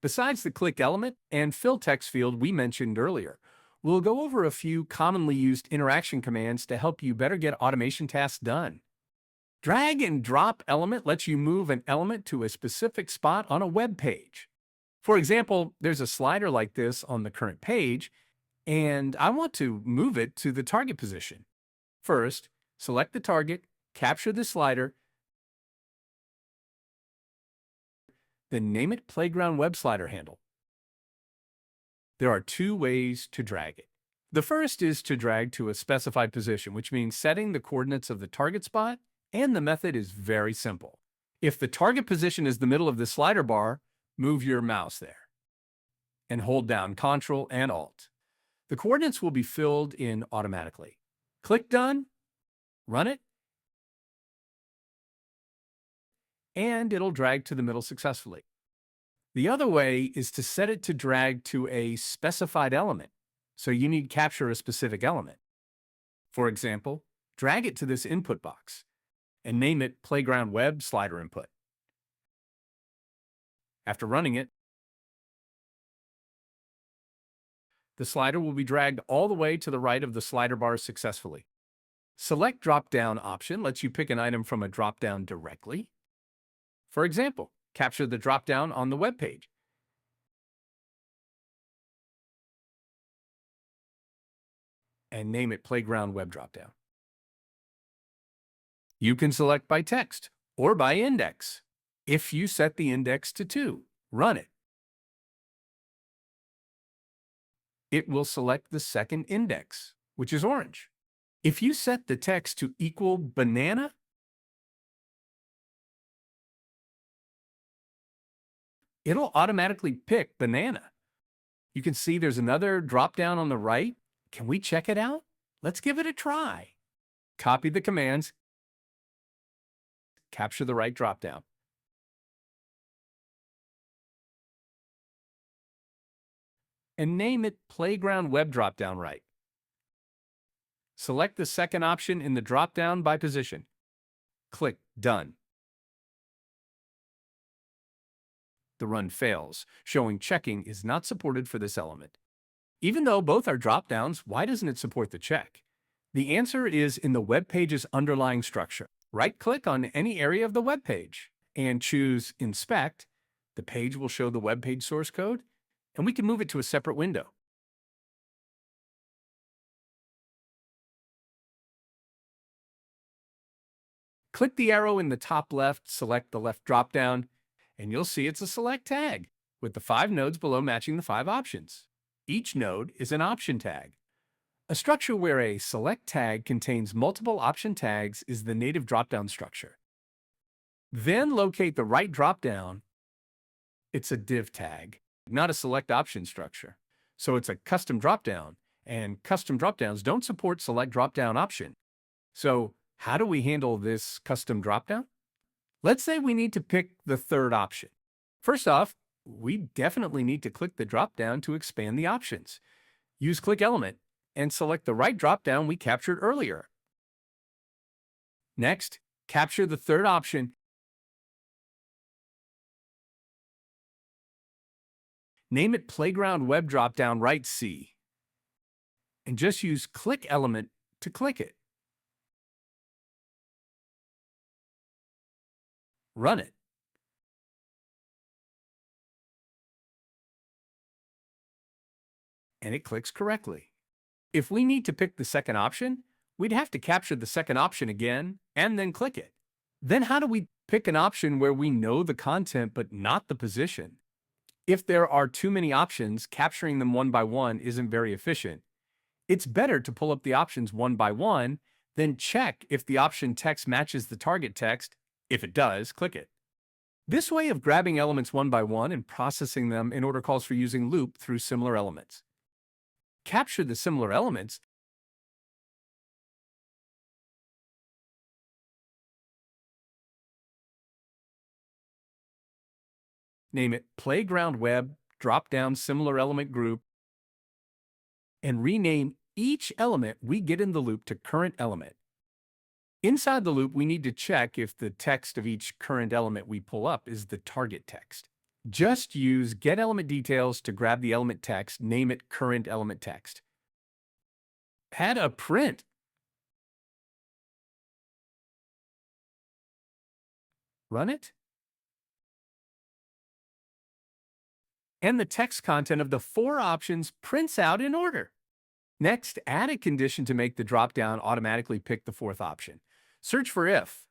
Besides the click element and fill text field we mentioned earlier, we'll go over a few commonly used interaction commands to help you better get automation tasks done. Drag and drop element lets you move an element to a specific spot on a web page. For example, there's a slider like this on the current page, and I want to move it to the target position. First, select the target, capture the slider, then name it Playground Web Slider Handle. There are two ways to drag it. The first is to drag to a specified position, which means setting the coordinates of the target spot, and the method is very simple. If the target position is the middle of the slider bar, move your mouse there and hold down Ctrl and Alt. The coordinates will be filled in automatically. Click Done, run it, and it'll drag to the middle successfully. The other way is to set it to drag to a specified element, so you need to capture a specific element. For example, drag it to this input box and name it Playground Web Slider Input. After running it, the slider will be dragged all the way to the right of the slider bar successfully. Select Drop-Down option lets you pick an item from a drop-down directly. For example, capture the drop-down on the web page. And name it Playground Web Dropdown. You can select by text or by index. If you set the index to 2, run it. It will select the second index, which is orange. If you set the text to equal banana, it'll automatically pick banana. You can see there's another drop-down on the right. Can we check it out? Let's give it a try. Copy the commands, capture the right drop-down. And name it Playground Web Dropdown right. Select the second option in the drop-down by position. Click Done. The run fails, showing checking is not supported for this element. Even though both are drop-downs, why doesn't it support the check? The answer is in the web page's underlying structure. Right-click on any area of the web page and choose Inspect. The page will show the web page source code, and we can move it to a separate window. Click the arrow in the top left, select the left drop-down, and you'll see it's a select tag with the 5 nodes below matching the 5 options. Each node is an option tag. A structure where a select tag contains multiple option tags is the native drop-down structure. Then locate the right drop-down. It's a div tag, not a select option structure. So it's a custom drop-down, and custom drop-downs don't support select drop-down option. So how do we handle this custom drop-down? Let's say we need to pick the third option. First off, we definitely need to click the drop-down to expand the options. Use Click Element and select the right drop-down we captured earlier. Next, capture the third option. Name it Playground Web Dropdown Right C. And just use Click Element to click it. Run it. And it clicks correctly. If we need to pick the second option, we'd have to capture the second option again and then click it. Then how do we pick an option where we know the content but not the position? If there are too many options, capturing them one by one isn't very efficient. It's better to pull up the options one by one, then check if the option text matches the target text. If it does, click it. This way of grabbing elements one by one and processing them in order calls for using loop through similar elements. Capture the similar elements. Name it Playground Web Dropdown Similar Element Group, and rename each element we get in the loop to current element. Inside the loop, we need to check if the text of each current element we pull up is the target text. Just use get element details to grab the element text, name it current element text. Add a print. Run it. And the text content of the 4 options prints out in order. Next, add a condition to make the dropdown automatically pick the 4th option. Search for if.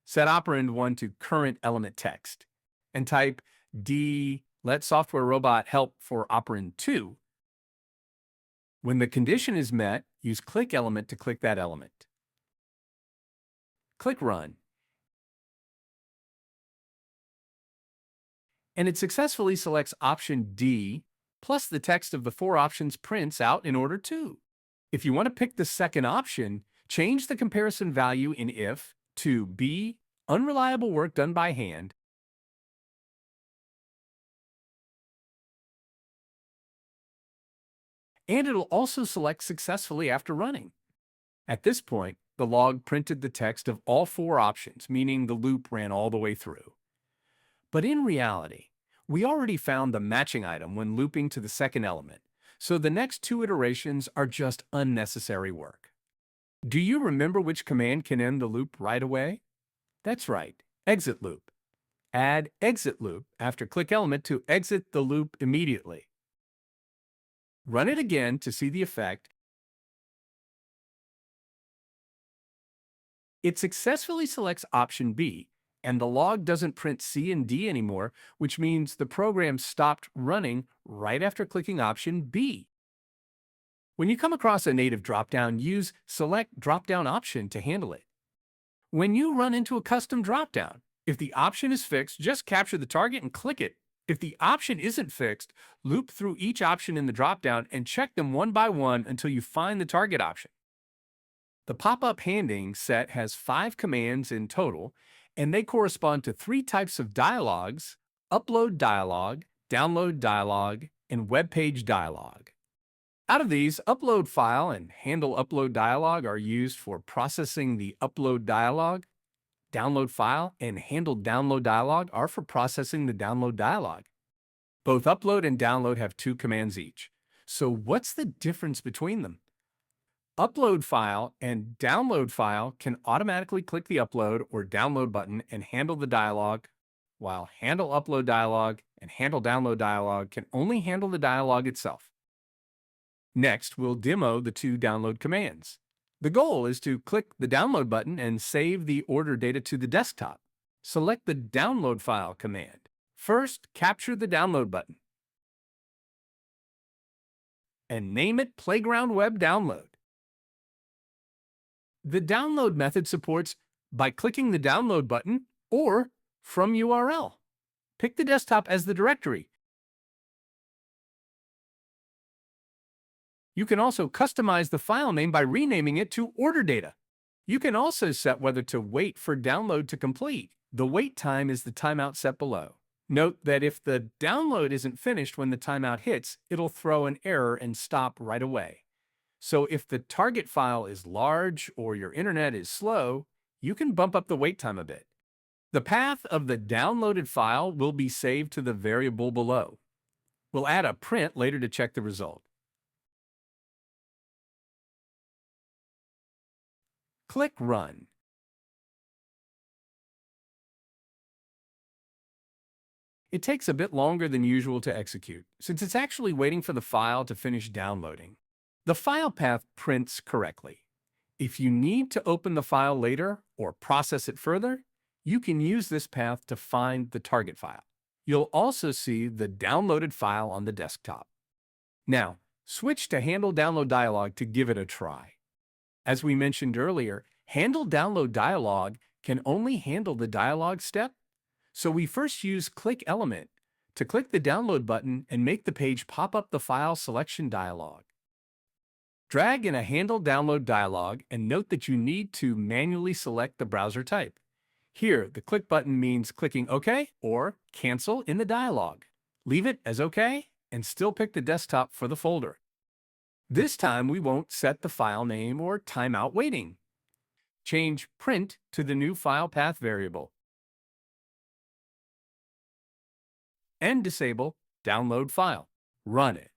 Set operand 1 to current element text and type D let software robot help for operand 2. When the condition is met, use click element to click that element. Click run. And it successfully selects option D, plus the text of the 4 options prints out in order too. If you want to pick the second option, change the comparison value in if to B, unreliable work done by hand, and it'll also select successfully after running. At this point, the log printed the text of all 4 options, meaning the loop ran all the way through. But in reality, we already found the matching item when looping to the second element, so the next 2 iterations are just unnecessary work. Do you remember which command can end the loop right away? That's right, exit loop. Add exit loop after click element to exit the loop immediately. Run it again to see the effect. It successfully selects option B, and the log doesn't print C and D anymore, which means the program stopped running right after clicking option B. When you come across a native dropdown, use Select Dropdown option to handle it. When you run into a custom dropdown, if the option is fixed, just capture the target and click it. If the option isn't fixed, loop through each option in the dropdown and check them one by one until you find the target option. The pop-up handing set has 5 commands in total, and they correspond to 3 types of dialogues: upload dialog, download dialog, and web page dialog. Out of these, upload file and handle upload dialog are used for processing the upload dialog. Download file and handle download dialog are for processing the download dialog. Both upload and download have 2 commands each. So what's the difference between them? Upload file and download file can automatically click the upload or download button and handle the dialog, while handle upload dialog and handle download dialog can only handle the dialog itself. Next, we'll demo the 2 download commands. The goal is to click the download button and save the order data to the desktop. Select the download file command. First, capture the download button and name it Playground Web Download. The download method supports by clicking the download button or from URL. Pick the desktop as the directory. You can also customize the file name by renaming it to order data. You can also set whether to wait for download to complete. The wait time is the timeout set below. Note that if the download isn't finished when the timeout hits, it'll throw an error and stop right away. So if the target file is large or your internet is slow, you can bump up the wait time a bit. The path of the downloaded file will be saved to the variable below. We'll add a print later to check the result. Click Run. It takes a bit longer than usual to execute, since it's actually waiting for the file to finish downloading. The file path prints correctly. If you need to open the file later or process it further, you can use this path to find the target file. You'll also see the downloaded file on the desktop. Now, switch to Handle Download Dialog to give it a try. As we mentioned earlier, Handle Download Dialog can only handle the dialog step, so we first use Click Element to click the download button and make the page pop up the file selection dialog. Drag in a Handle Download dialog and note that you need to manually select the browser type. Here, the click button means clicking OK or Cancel in the dialog. Leave it as OK and still pick the desktop for the folder. This time we won't set the file name or timeout waiting. Change Print to the new file path variable. and disable Download File. Run it.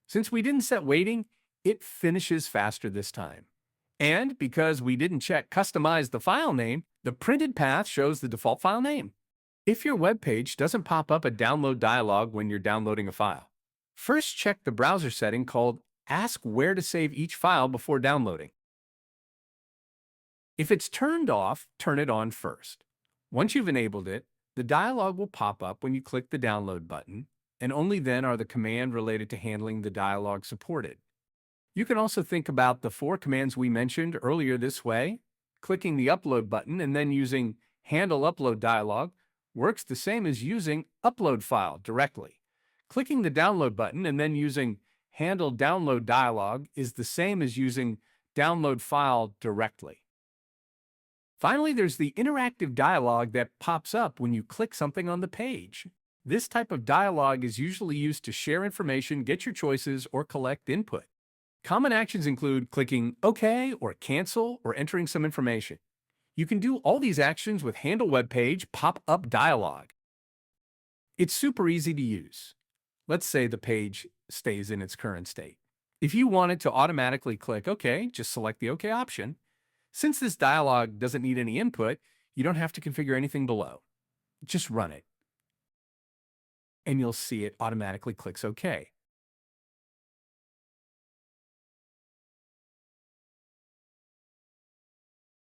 Since we didn't set waiting, it finishes faster this time. And because we didn't check Customize the file name, the printed path shows the default file name. If your web page doesn't pop up a download dialog when you're downloading a file, first check the browser setting called Ask Where to Save Each File Before Downloading. If it's turned off, turn it on first. Once you've enabled it, the dialog will pop up when you click the download button, and only then are the commands related to handling the dialog supported. You can also think about the 4 commands we mentioned earlier this way. Clicking the upload button and then using Handle Upload dialog works the same as using Upload File directly. Clicking the download button and then using Handle Download dialog is the same as using Download File directly. Finally, there's the interactive dialog that pops up when you click something on the page. This type of dialog is usually used to share information, get your choices, or collect input. Common actions include clicking OK or Cancel or entering some information. You can do all these actions with Handle Web Page pop-up dialog. It's super easy to use. Let's say the page stays in its current state. If you wanted to automatically click OK, just select the OK option. Since this dialog doesn't need any input, you don't have to configure anything below. Just run it, and you'll see it automatically clicks OK.